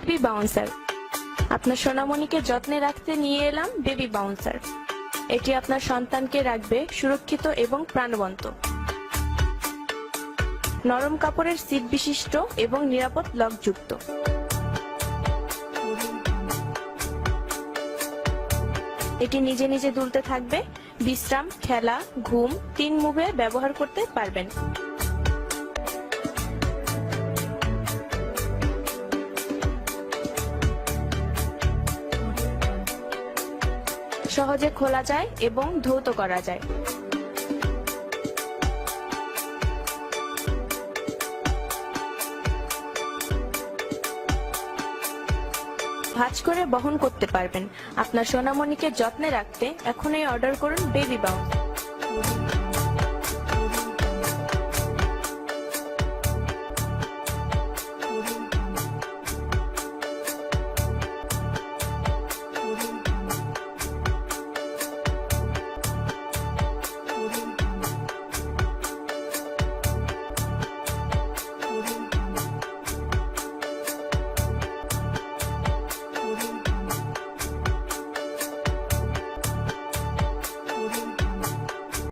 Baby bouncer. আপনার সোনামণিকে যত্নে রাখতে নিয়ে এলাম বেবি বাউন্সার। এটি আপনার সন্তানকে রাখবে সুরক্ষিত এবং প্রাণবন্ত। নরম কাপড়ের সিট বিশিষ্ট এবং নিরাপদ লকযুক্ত। এটি নিজে নিজে দুলতে থাকবে। বিশ্রাম, খেলা, ঘুম 3 মুভে ব্যবহার করতে পারবেন। সহজে খোলা যায় এবং ধৌত করা যায়। ভাঁজ করে বহন করতে পারবেন। আপনার সোনামণিকে যত্নে রাখতে এখনই অর্ডার করুন বেবি বাউন্সার।